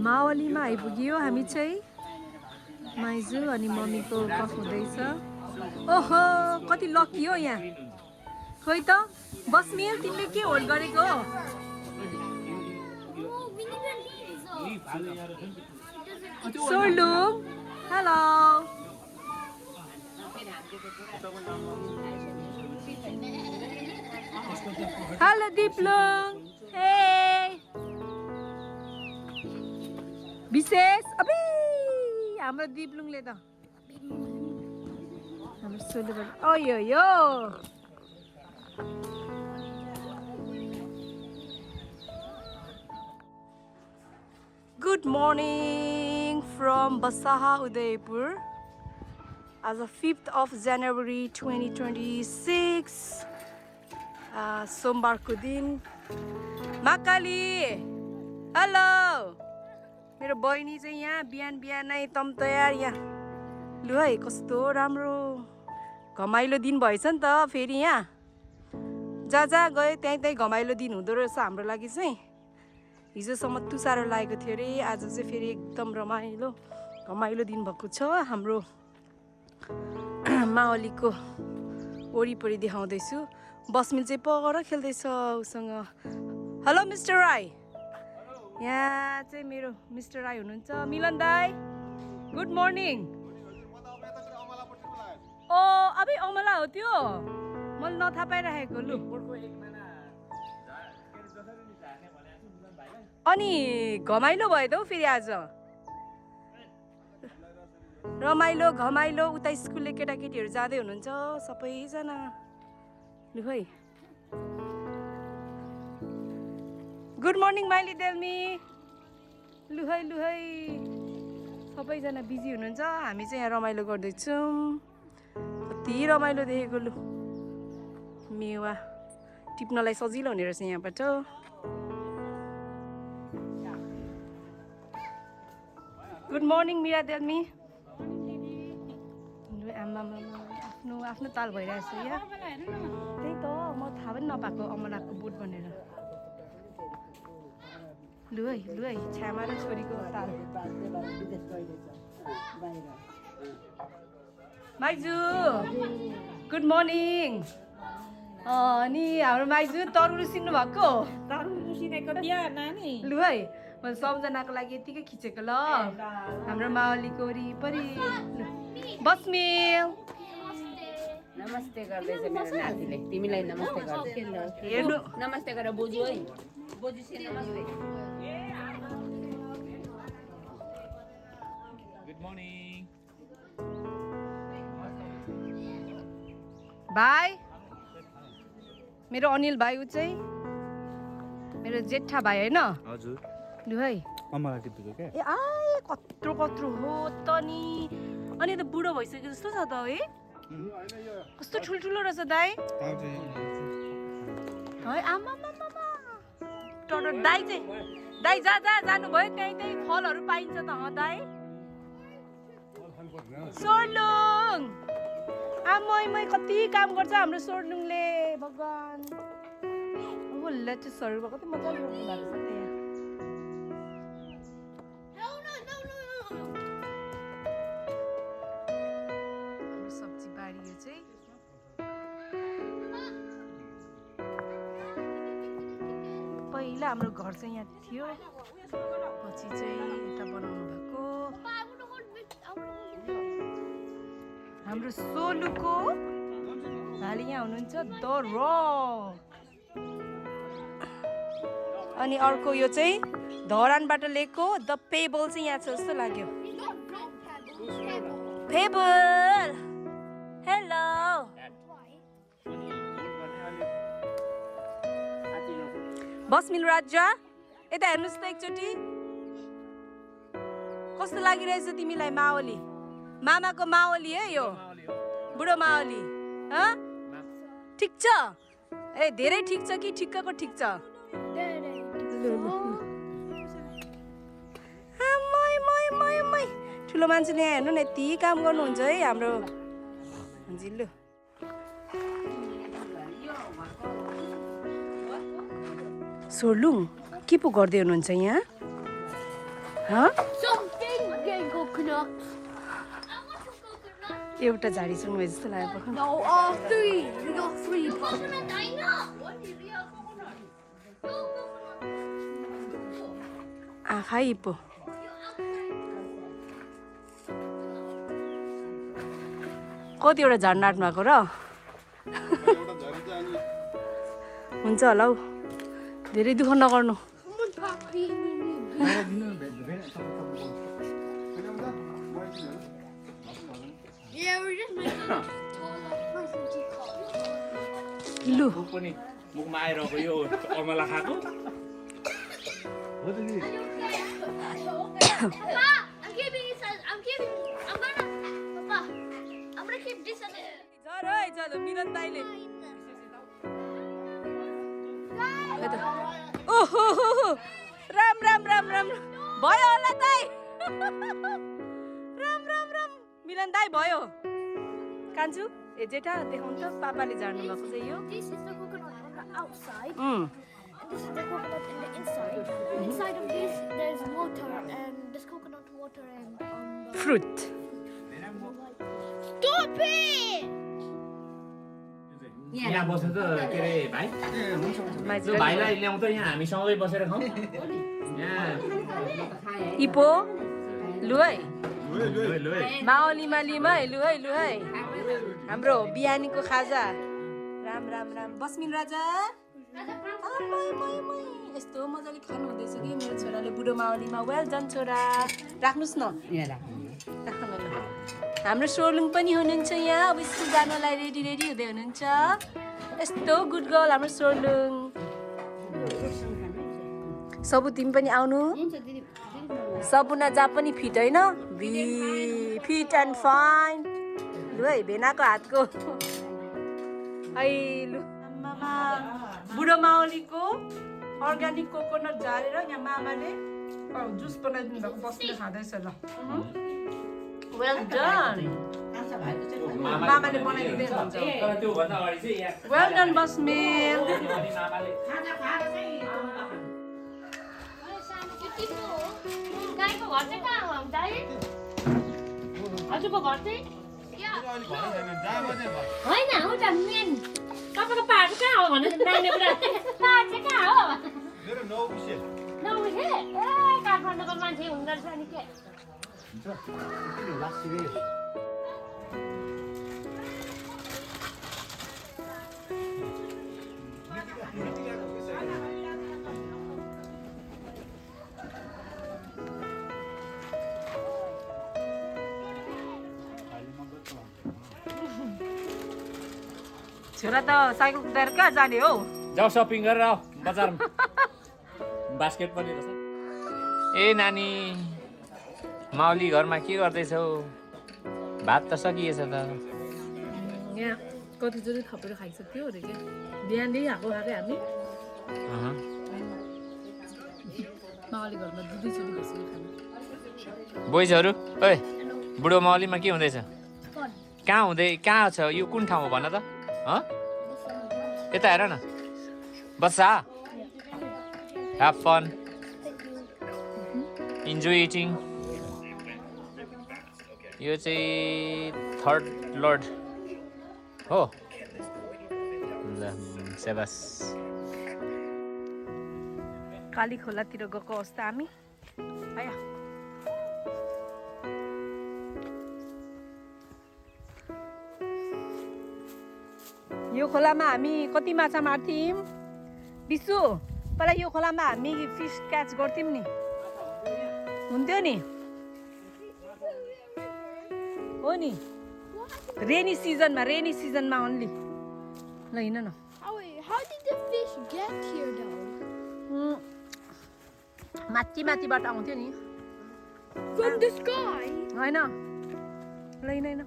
मावलीमा आइपुग्यो हामी चाहिँ माइजू अनि मम्मीको कफ हुँदैछ। ओहो कति लकी हो यहाँ। खोइ त बस्मिल तिमीले के होल्ड गरेको हो? सोर्लुङ हेलो हेलो दिप्लुङ हे विशेष अबे हाम्रो दिप्लुङले त हाम्रो सोलुङ ओयो यो Good morning from Basaha Udaipur. As of 5th of January 2026, सोमबारको दिन माकाली हेलो मेरो बहिनी चाहिँ यहाँ बिहानै तम तयार यहाँ लु है कस्तो राम्रो घमाइलो दिन भएछ नि त फेरि यहाँ जहाँ गयो त्यहीँ घमाइलो दिन हुँदो रहेछ हाम्रो लागि चाहिँ हिजोसम्म तुसारो लागेको थियो अरे आज चाहिँ फेरि एकदम घमाइलो दिन भएको छ हाम्रो मावलीको वरिपरि देखाउँदैछु बस्मिल चाहिँ पर खेल्दैछ उसँग हेलो मिस्टर राई यहाँ चाहिँ मेरो मिस्टर राई हुनुहुन्छ मिलन दाई गुड मर्निङ ओ अबे अमला हो त्यो मैले नथाहा पाइराखेको लु अनि घमाइलो भयो त हौ फेरि आज रमाइलो घमाइलो उता स्कुलले केटाकेटीहरू जाँदै हुनुहुन्छ सबैजना लु है गुड मर्निङ माइली देल्मी लु है सबैजना बिजी हुनुहुन्छ हामी चाहिँ यहाँ रमाइलो गर्दैछौँ कति रमाइलो देखेको लु मेवा टिप्नलाई सजिलो हुने रहेछ यहाँबाट गुड मर्निङ मिरा देल्मी आफ्नो ताल भइरहेछ यहाँ त्यही त म थाहा पनि नपाएको अमलाको बोट भनेर लु है छ्यामा र छोरीको ताल माइजू गुड मर्निङ अनि हाम्रो माइजू तरुल सिन्नु भएको लु है मैले सम्झनाको लागि यतिकै खिचेको ल हाम्रो मावलीको वरिपरि बस्मिल नमस्ते गर्दैछ मेरो नातिले तिमीलाई नमस्ते गर्दै हेर्नु नमस्ते गर बोजू है बोजू से नमस्ते गुड मर्निङ भाइ मेरो अनिल भाइ ऊ चाहिँ मेरो जेठा भाइ होइन हजुर लु है अमला टिपेको क्या ए आए कत्रो हो त नि अनि त बुढो भइसक्यो जस्तो छ त है कस्तो ठुल्ठुलो रहेछ दाइ है आमा टटर दाइ जानुभयो त्यहीँ फलहरू पाइन्छ त दाइ सोर्लुङ आमै कति काम गर्छ हाम्रो सोर्लुङले भगवान् लेटेस्टहरू कति मजाले गर्नु भएको छ नि हाम्रो सब्जी बारी यो चाहिँ पहिला हाम्रो घर चाहिँ यहाँ थियो पछि चाहिँ यता बनाउनु भएको हाम्रो सोलुको भाली यहाँ हुनुहुन्छ द रक अनि अर्को यो चाहिँ धरानबाट ल्याएको द पेबल चाहिँ यहाँ छ जस्तो लाग्यो पेबल हेलो बस्मिल राजा यता हेर्नुहोस् त एकचोटि कस्तो लागिरहेछ तिमीलाई मावली मामाको मावली है यो बुढो मावली ठिक छ ए धेरै ठिक छ कि ठिक्कको ठिक छ ठुलो मान्छेले यहाँ हेर्नु न यति काम गर्नुहुन्छ है हाम्रो जिल्लु सोर्लुङ के पो गर्दै हुनुहुन्छ यहाँ Huh? Something getting coconut. एउटा झाडी सुन्नु जस्तो लाग्यो No, all three. We got 3 pots. आँखा इपो कतिवटा झर्न आँट्नु भएको र हुन्छ होला हौ धेरै दुःख नगर्नु Yeah, we're just making a taller person teacup. लु मुख पनि मुखमा आइरहेको यो अमला खाएको Papa, I'm gonna keep this on it. झर है झर मिलन दाइले ओहो राम राम राम राम भयो होला दाइ राम राम राम मिलन दाइ भयो कान्छु ए जेठा देखाउनु त पापाले झार्नु भएको चाहिँ यो This is the coconut on the outside, उम्, and this is the coconut in the inside. Inside of this, there's water, and there's coconut water and the... fruit Stop it! यहाँ बस्नु त के अरे भाइ माइज त्यो भाइलाई ल्याउँ त यहाँ हामी सँगै बसेर खाउँ यहाँ इपो लु है लु है माओलीमा लिमा है लु है हाम्रो बिहानीको खाजा राम राम राम बस्मिन राजा यस्तो मजाले खानु हुँदैछ कि मेरो छोराले बुढो माओलीमा वेल डन छोरा राख्नुहोस् न राख्नु ल हाम्रो सोलुङ पनि हुनुहुन्छ यहाँ अब स्कुल जानलाई रेडी हुँदै हुनुहुन्छ यस्तो गुड गर्ल हाम्रो सोलुङ सबु तिमी पनि आउनु सपुना जा पनि फिट होइन फिट एन्ड फाइन लु है भेनाको हातको है लु आमामा बुढो माउलीको अर्ग्यानिक कोकोनट झारेर यहाँ मामाले जुस बनाइदिनु भएको बसेर खाँदैछ ल वेल डन मामाले बनाइदिँदै हुन्छ तर त्यो भन्दा अगाडि चाहिँ यहाँ वेल डन बस्मेल मामाले गाईको घर चाहिँ कहाँ हो दाइ? हजुरको घर चाहिँ? होइन हो त मेन तपाईँको पहाड कहाँ हो भन्नु नानी कुरा पहाड चाहिँ कहाँ हो? नौबिसे? ए काठमाडौँको मान्छे हुँदो रहेछ नि के? छोरा त साइकल कुदाएर कहाँ जाने हो जाऊ सपिङ गरेर आऊ बजारमा बास्केट पनि रहेछ ए नानी माउली घरमा के गर्दैछौ भात त सकिएछ त यहाँ कतिचोटि थपेर खाइसक्यो अरे क्या बिहानदेखि खाएकै हामी माउली घरमा दुईचोटि बसेर खानु बोइजहरू ओए बुढो माउलीमा के हुँदैछ कहाँ छ यो कुन ठाउँ हो भन त यता हेर न बस्छ ह्याभ फन इन्जोय इटिङ यो चाहिँ थर्ड लर्ड हो ल सेबास काली खोलातिर गएको अवस्था हामी आया यो खोलामा हामी कति माछा मार्थ्यौँ बिसु पहिला यो खोलामा हामी फिस क्याच गर्थ्यौँ नि हुन्थ्यो नि हो नि रेनी सिजनमा ओन्ली ल हिँड न How did the fish get here though? माथिबाट आउँथ्यो नि From the sky? होइन ल हिँड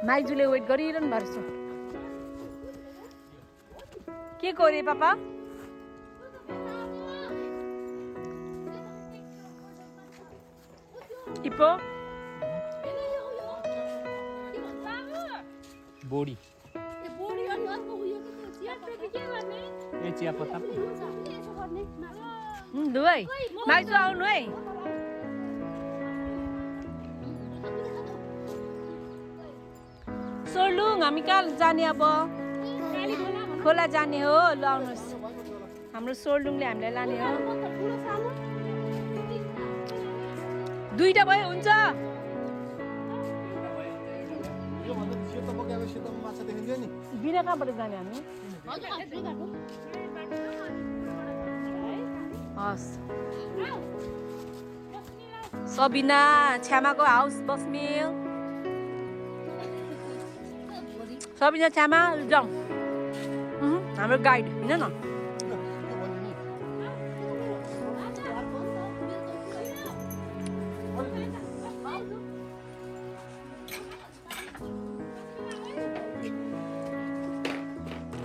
माइजूले वेट गरिरहनु भएको छ के को रे पापा इपो बोडी ए चिया पत्ता लु है माइजू आउनु है सोलुङ हामी कहाँ जाने अब खोला जाने हो ल आउनुहोस् हाम्रो सोलुङले हामीलाई लाने हो दुईटा भयो हुन्छ बिना कहाँबाट जाने हामी हस् सबिना छ्यामाको हाउस बस्मेल सबिना छ्यामा जाउँ हाम्रो गाइड होइन न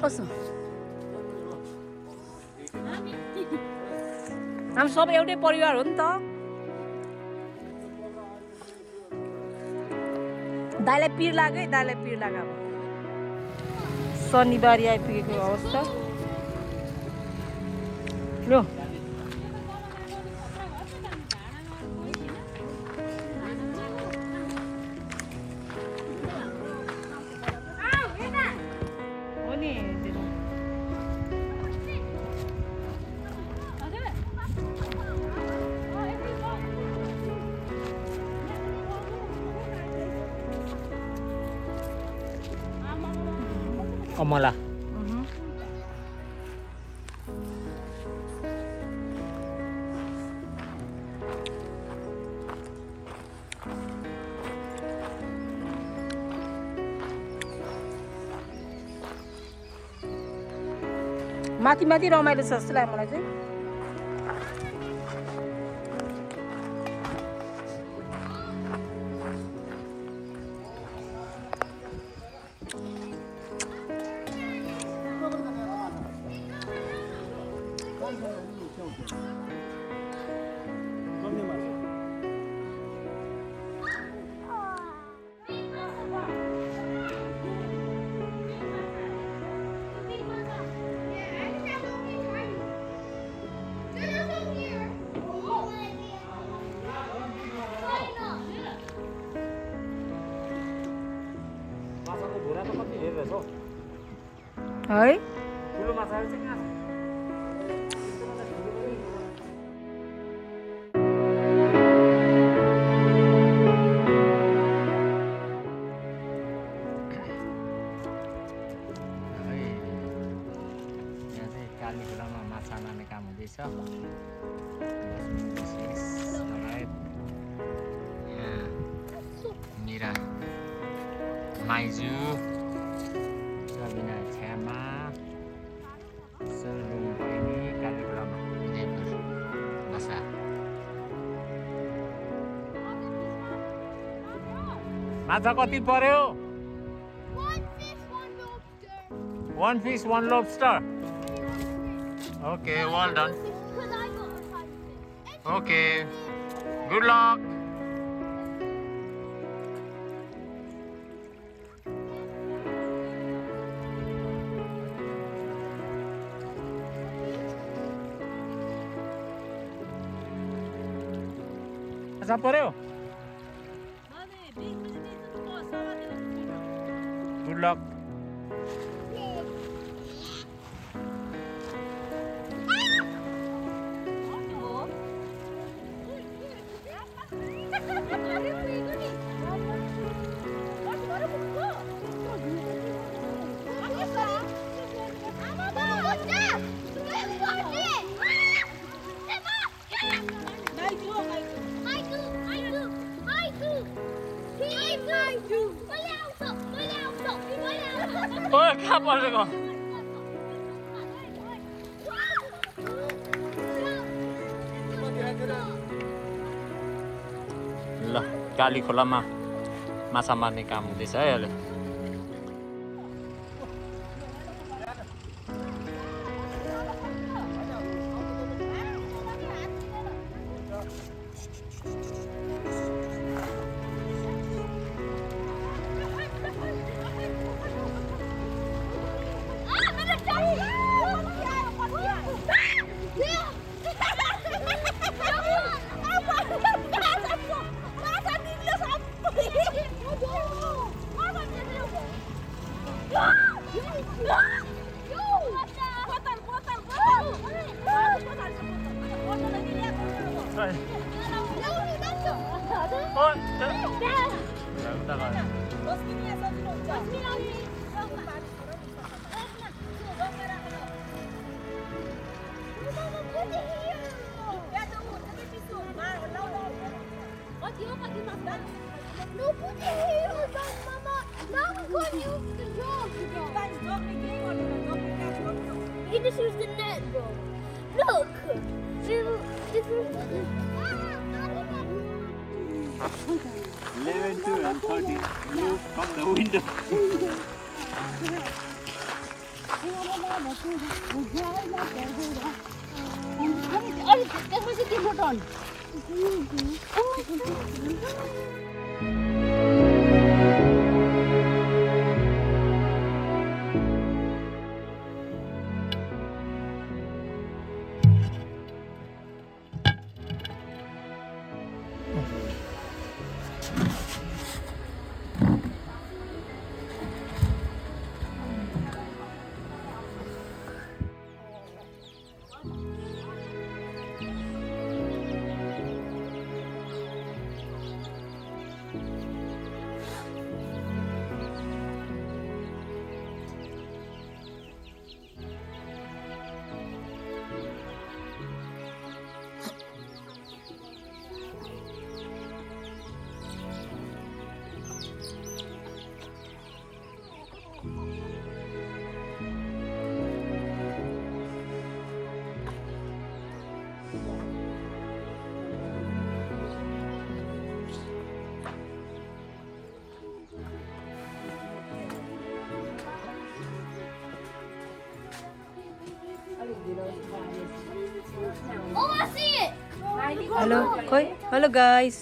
कसो हामी सब एउटै परिवार हो नि त दाइलाई पिर लाग्यो है दाइलाई पिर लाग्यो अब शनिबार आइपुगेको अवस्था लो हो नि अमला माथि माथि रमाइलो छ जस्तो लाग्यो मलाई चाहिँ माछाको धुरा त कति धेरै रहेछ है ठुलो माछाहरू चाहिँ कहाँ यहाँ चाहिँ काली खोलामा माछा मार्ने काम हुँदैछ लगायत यहाँ मिरा माइजू सबिना छ्यामा सोलुङ बहिनी काली खोलामा उदयपुर बसा माछा कति पर्यो One fish, one one fish one lobster. lobster okay well done Because I got a 5 fish. okay good luck माछा पर्यो गुड लक ओए कहाँ परेको ल काली खोलामा माछा मार्ने काम हुँदैछ है अहिले No, put the heels on, Mama. Now we're going to use the dog. You just use the net, bro. Look. This is 11, 2, and 30. Look from the window. त्यसपछि तिम्रो turn Oh, I see it! Hello खोइ hello guys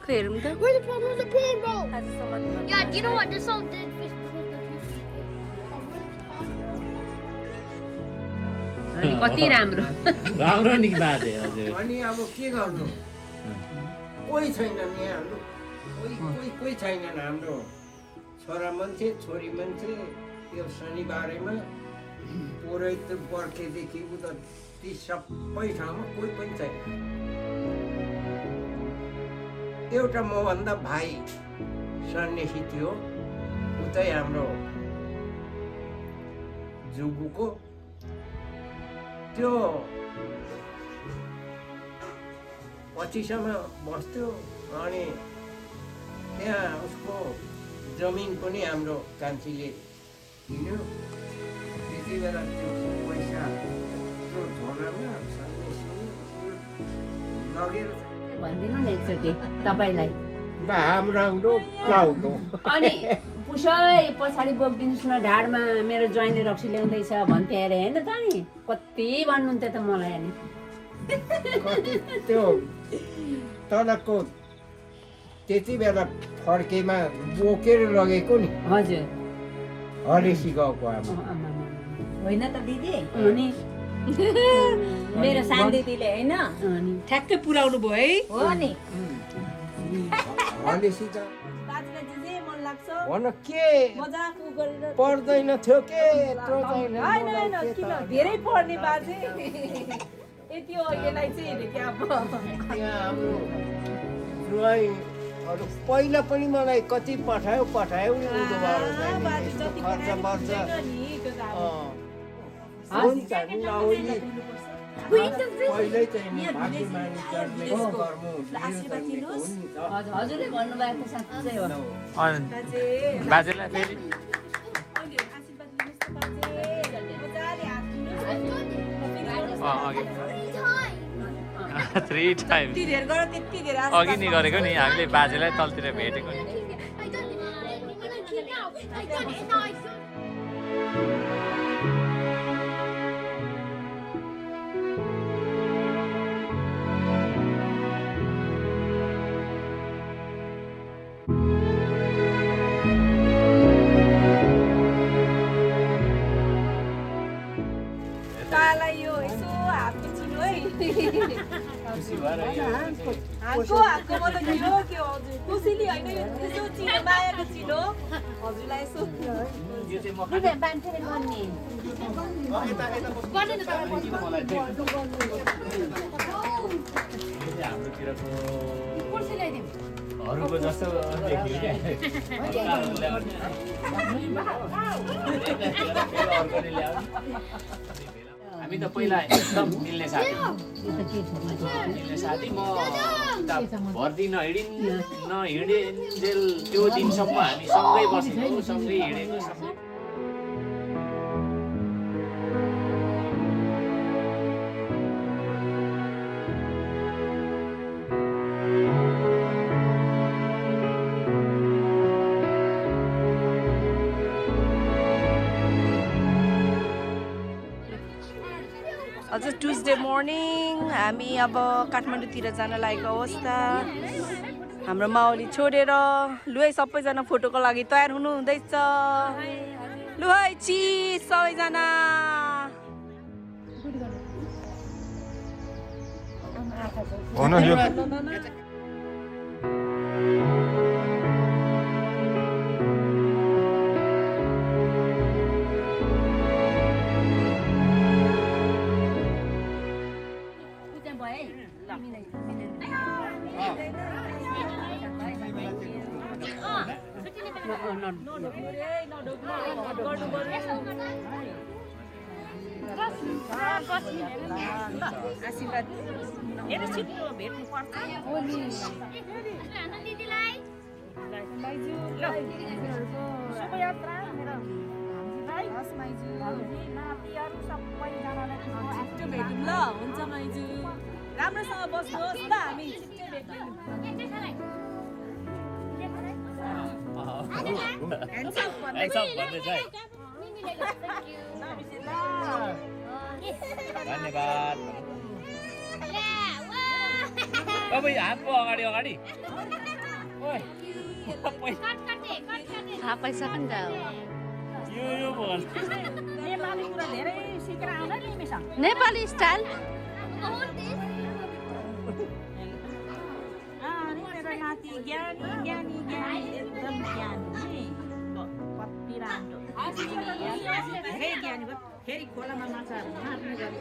खोइ हेरौँ त Where's the problem with the pin, bro? Yeah, you know what? This song did fish with the अनि कति राम्रो राम्रो नि बाजे हजुर अनि अब के गर्नु कोही छैनन् यहाँ कोही छैनन् हाम्रो छोरा मान्छे छोरी मान्छे यो शनिबारेमा पुरै त बर्खेदेखि उता ती सबै ठाउँमा कोही पनि छैन एउटा मभन्दा भाइ सन्यासी थियो उतै हाम्रो जुबुको त्यो पछिसम्म बस्थ्यो अनि त्यहाँ उसको जमिन पनि हाम्रो कान्छीले किन्यो त्यति बेला त्यो पैसा त्यो झोलामा सन्यासी लगेर भनिदिनु न एकचोटि तपाईँलाई हाम्रो प्लाउको अनि पुसै पछाडि बोकिदिनुहोस् न ढाडमा मेरो ज्वाइँले रक्सी ल्याउँदैछ भन्थे अरे होइन त नि कति भन्नुहुन्थ्यो त मलाई अनि त्यो तलको त्यति बेला फर्केमा बोकेर लगेको नि हजुर हरेसी गाउँको आमा होइन त दिदी अनि मेरो सानो दिदीले होइन अनि ठ्याक्कै पुऱ्याउनु भयो है हो नि हरेसी त बाजेलाई जे जे मन लाग्छ भन के मजाक उ गरेर पर्दैन थियो के यत्रो चाहिँ होइन होइन किन धेरै पढ्ने बाजे यति हो यसलाई चाहिँ हेरे क्या अब त्यहाँ हाम्रो ज्वाइँहरू पहिला पनि मलाई कति पठायो नि उनीहरू चाहिँ नि बाजे यस्तो जति खर्च पढायो पर्छ नि त्यो त अब हुन्छ नहुने पहिल्यै चाहिँ नि भाग्यमानी गर्ने कर्म आशीर्वाद दिनुहोस् हजुरले भन्नुभएको साँच्चै हो अनि बाजेलाई फेरि आशीर्वाद दिनुहोस् न बाजे मजाले हात दिनुहोस् अघि 3 टाइम त्यति धेरै गर त्यति धेरै अघि नि गरेको नि हामीले बाजेलाई तलतिर भेटेको नि I done it now. तालाई यो यसो हातको चिनो है खुसी भएर हातको मतलब यो के हो हजुर खुसीले होइन यो यसो चिनो मायाको चिनो हजुरलाई यसो यो चाहिँ म बान्छेले गर्ने हाम्रोतिरको अरूको जस्तो देखियो क्या अर्कोले ल्याउने हामी त पहिला एकदम मिल्ने साथी म उता भर्ती नहिँडेन्जेल त्यो दिनसम्म हामी सँगै बसेको सँगै हिँडेको सँगै हजुर ट्युजडे मर्निङ हामी अब काठमाडौँतिर जान लागेको अवस्था हाम्रो माओली छोडेर लु है सबैजना फोटोको लागि तयार हुनु हुँदैछ लु है चिज सबैजना ल हुन्छ माइजू राम्रोसँग बस्नुहोस् ल हामी छिट्टै भेट्यौँ धन्यवाद अब हात पो अगाडि अगाडि पैसा पनि त यो नेपाली कुरा धेरै सिकेर आउँदा नि मिसँग नेपाली स्टाइल मेरो नाति ज्ञानी ज्ञानी ज्ञानी एकदम ज्ञानी कति राम्रो धेरै ज्ञानी भयो फेरि खोलामा माछाहरू मार्ने गरी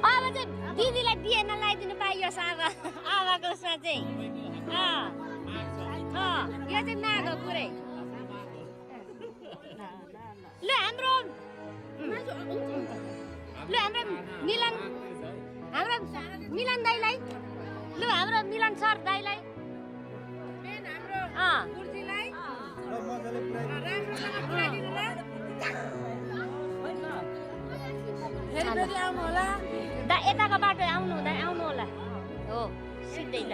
अब चाहिँ दिदीलाई दिएन लगाइदिनु पाइयो सागा आमाको उसमा चाहिँ यो चाहिँ नागो पुरै ल हाम्रो मिलन दाइलाई ल हाम्रो मिलन सर दाइलाई यताको बाटो आउनु हुँदा आउनु होला हो सिधै ल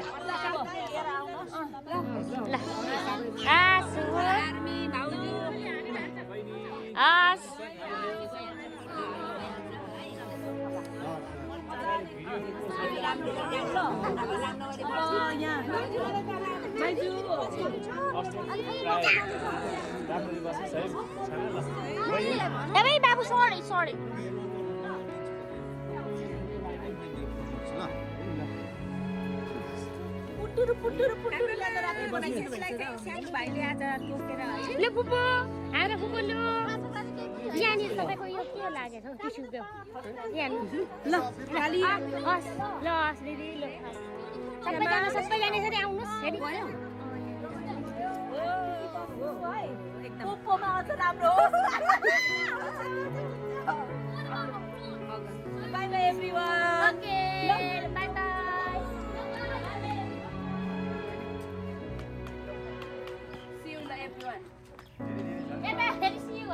बाबु सरी सरी ले फुपू हाम्रो फुपू लु यहाँनिर तपाईँको यो के लागेको छ टिस्यु पेपर ल दिदी ल सबैजना यसरी आउनुहोस् फेरि पोपोमा अझ राम्रो by by everyone by by See you everyone. See you.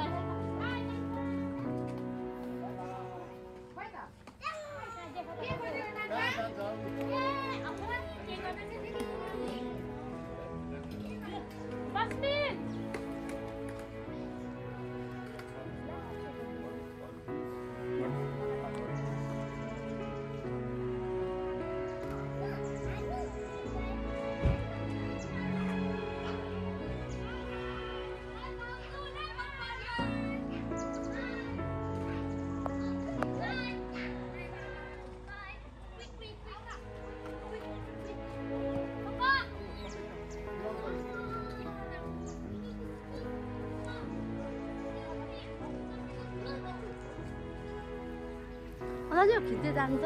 दाजु खिच्दै जानु त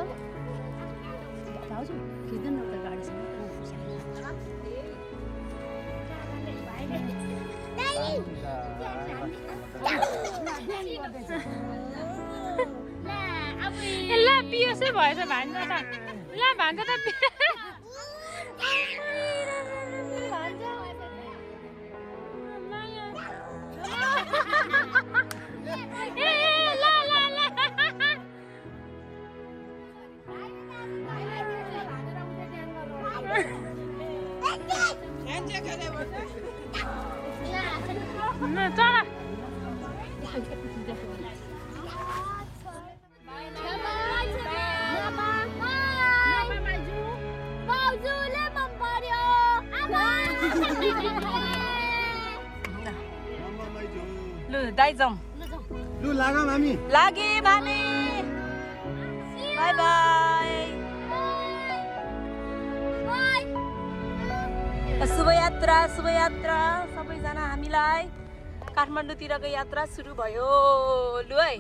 दाजु खिच्दैन त गाडीसँग ल पियोसै भएछ भान्जा त ल भान्जा त चला लु दाइ जाउँ लु लागा मामी लागे मामी बाई बाई शुभयात्रा शुभयात्रा सबैजना हामीलाई काठमाडौँतिरको यात्रा सुरु भयो लु है